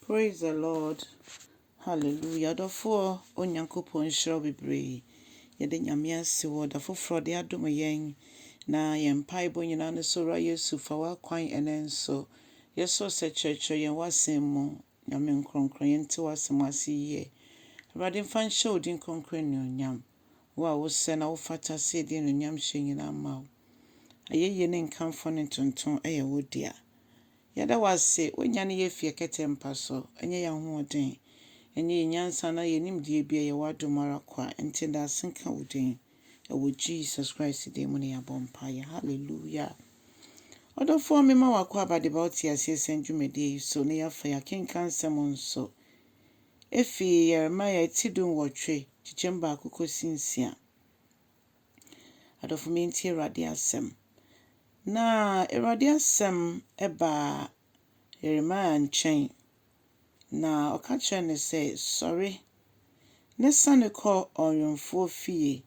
Praise the Lord. Hallelujah. Therefore, Onyankopɔn nhyira bebree. Yɛde Nyame ase wɔ da foforɔ de adom yɛn na yɛn mpaebɔ nyinaa no so ra Yesu fa w'akwan ɛnɛ nso. Yɛsɔ sɛ kyerɛkyerɛ yɛn w'asɛm mu. Nyame nkronkron yɛnte w'asɛm ase yie. Awurade mfa nhyɛ wo din kronkron anuonyam. Wo a wosɛ na wofata sɛ yɛde anuonyam hyɛ nyinaa ma wo. Ayɛyie ne nkamfo ne ntonton ɛyɛ wo dea. Yada wase wonya ne yɛfie kɛtɛ mpa so ɛnyɛ yɛn hoɔden ɛnyɛ yɛn nyansa na yɛnim die bia yɛwɔ adom ara kwa nti da asenka wo din ɛwɔ Jesus Christ din mu ne yɛabɔ mpaeɛ. Hallelujah. Ɔdɔfoɔ mema wakɔ abade ba wote aseɛ sɛ dwumadie yi so ne yɛafa yɛkenka nsɛm nso ɛfi Yeremia ti dum wɔtwe kyekyɛm baako kɔsi nsia. Adɔfo menti Awurade asɛm. Na Awurade asɛm ɛba Yeremia nkyɛn na ɔka kyerɛ ne sɛ sɔre ne sane kɔ ɔnwomfoɔ fie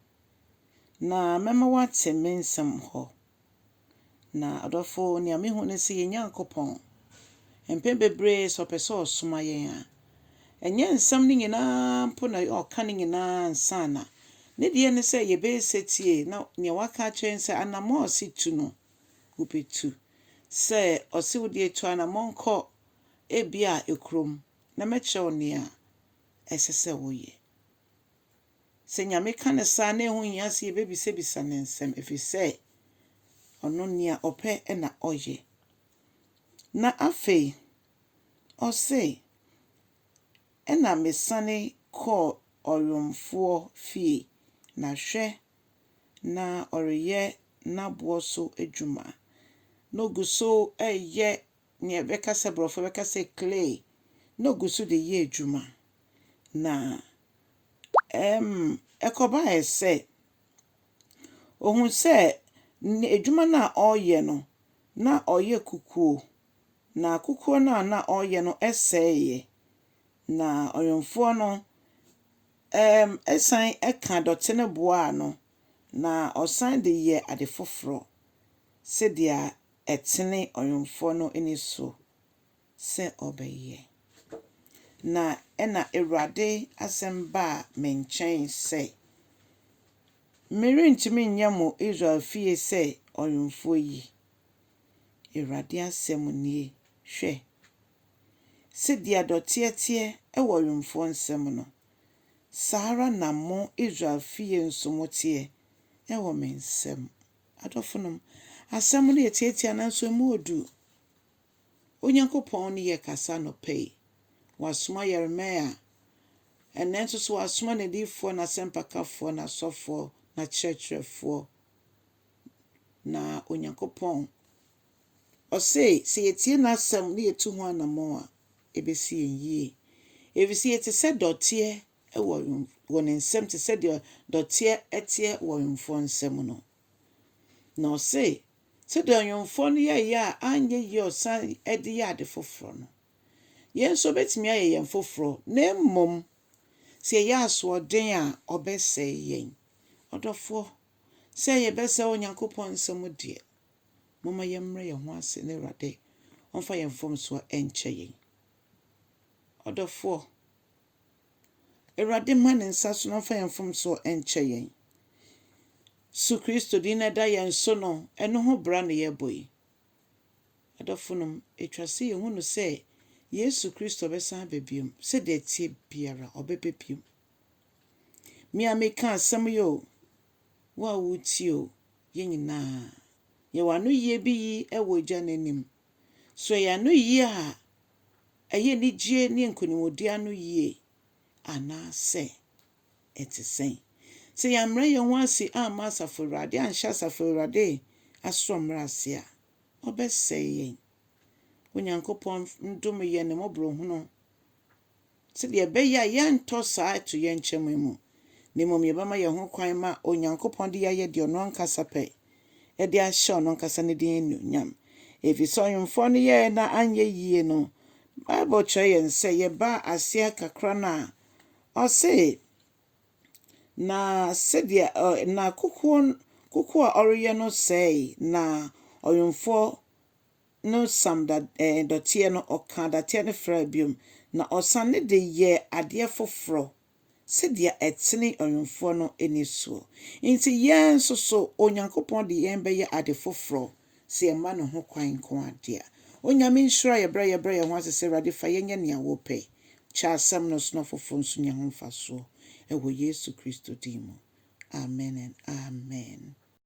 na mɛma wate me nsɛm hɔ. Na adɔfo nea mehu ne sɛ yɛn Nyankopɔn mpɛn bebree sɛ ɔpɛ sɛ ɔsoma yɛn a ɛnyɛ nsɛm no nyinaa mpo na ɔka no nyinaa nsana ne deɛ ne sɛ yɛbɛsetie na nea waka kyerɛ sɛ anamɔ ɔse tu no wobɛtu sɛ ɔse wo deɛ tu anamɔ nkɔ ebia ekurom na mɛkyerɛ wo nea ɛsɛ sɛ woyɛ. Sɛ Nyame ka ne saa na ɛho hia sɛ yɛbɛbisabisa ne nsɛm ɛfiri sɛ ɔno nea ɔpɛ ɛna ɔyɛ. Na afei ɔse ɛna mesane kɔɔ ɔnwomfoɔ fie na hwɛ na ɔreyɛ n'aboɔ so adwuma na ogu so ɛyɛ nea bɛka sɛ borɔfo bɛka sɛ clay na ogu so de yɛ adwuma na ɛkɔbaeɛ sɛ ohun sɛ adwuma no a ɔreyɛ no na ɔyɛ kukuo na kukuo no a na ɔreyɛ no ɛsɛeɛ na ɔnwomfoɔ no ɛsan ɛka dɔte no boa no na ɔsan de yɛ ade foforɔ sɛdeɛ ɛtene ɔnwomfoɔ no ani so sɛ ɔbɛyɛ. Na ɛna Awurade asɛm baa me nkyɛn sɛ merentumi nyɛ mo Israel fie sɛ ɔnwomfoɔ yi. Awurade asɛm nie. Hwɛ sɛdeɛ dɔteɛ teɛ ɛwɔ ɔnwomfoɔ nsɛm no saa ara na mo Israel fie nso mo teɛ ɛwɔ me nsɛm. Adɔfonom asɛm no yɛtiatia nanso mu odu. Onyankopɔn ne yɛ kasa no pɛi. Wasoma Yeremia ɛnɛ nso so wasoma n'adiyifoɔ n'asɛmpakafoɔ n'asɔfoɔ n'akyerɛkyerɛfoɔ na Onyankopɔn ɔse sɛ yɛtie n'asɛm ne yɛtu ho anammɔn a ɛbɛsi yɛn yie. Ɛfiri yɛte sɛ dɔteɛ wɔ ne nsɛm te sɛ deɛ dɔteɛ ɛteɛ wɔ ɔnwomfoɔ nsɛm no. Na ɔse sɛdeɛ ɔnwomfoɔ no yɛyɛ a anyɛ yie ɔsan ɛde yɛ ade foforɔ no yɛn nso bɛtumi ayɛ yɛn foforɔ na mmom sɛ yɛyɛ asoɔden a ɔbɛsɛe yɛn. Ɔdɔfoɔ sɛ yɛbɛsɛe Onyankopɔn nsɛm deɛ moma yɛmmrɛ yɛn ho ase ne Awurade ɔmfa yɛn mfomsoɔ ɛnkyɛ yɛn. Ɔdɔfoɔ Awurade ma ne nsa so na ɔmfa yɛn mfomsoɔ ɛnkyɛ yɛn. Su Kristo din na ɛda yɛn so no ɛno ho bra ne yɛbɔ yi. Adɔfonom ɛtwa sɛ yɛhu no sɛ Yesu Kristo bɛsan aba biom sɛdeɛ tie biara ɔbɛba biom. Me a meka asɛm yi o wo a wotie o yɛn nyinaa yɛwɔ ano yie bi yi ɛwɔ Agya n'anim. So yɛ ano yie a ɛyɛ nigye ne nkonimdi ano yie anaasɛ ɛte sɛn. Sɛ yɛammrɛ yɛn ho ase amma Asafo Awurade anhyɛ Asafo Awurade asɔ mmrɛ ase a ɔbɛsɛe yɛn. Onyankopɔn ndom yɛn ne mmɔborɔhunu sɛdeɛ ɛbɛyɛ a yɛntɔ saa ɛto yɛn nkyɛn mu na mmom yɛbɛma yɛn ho kwan ma Onyankopɔn de yɛayɛ deɛ ɔno ankasa pɛ ɛde ahyɛ ɔno ankasa ne din anuonyam. Ɛfiri sɛ ɔnwomfoɔ no yɛɛ na anyɛ yie no Bible kyerɛ yɛn sɛ yɛba aseɛ kakra no a ɔse na sɛdeɛ na kukuo a ɔreyɛ no sɛe na ɔnwomfoɔ no sam dɔtiɛ no ɔka dɔtiɛ no fra biom na ɔsane de yɛ adeɛ foforɔ sɛdeɛ ɛtene ɔnwomfoɔ no ani soɔ. Nti yɛn nso so Onyankopɔn de yɛn bɛyɛ ade foforɔ sɛ yɛma ne ho kwan nko adeɛ. Onyame nhyira yɛbrɛ yɛn ho ase sɛ Awurade fa yɛnyɛ nea wɔpɛ. Kyɛ asɛm no so na foforɔ nso nya ho mfasoɔ ɛwɔ Yesu Kristo din mu. Amen and amen.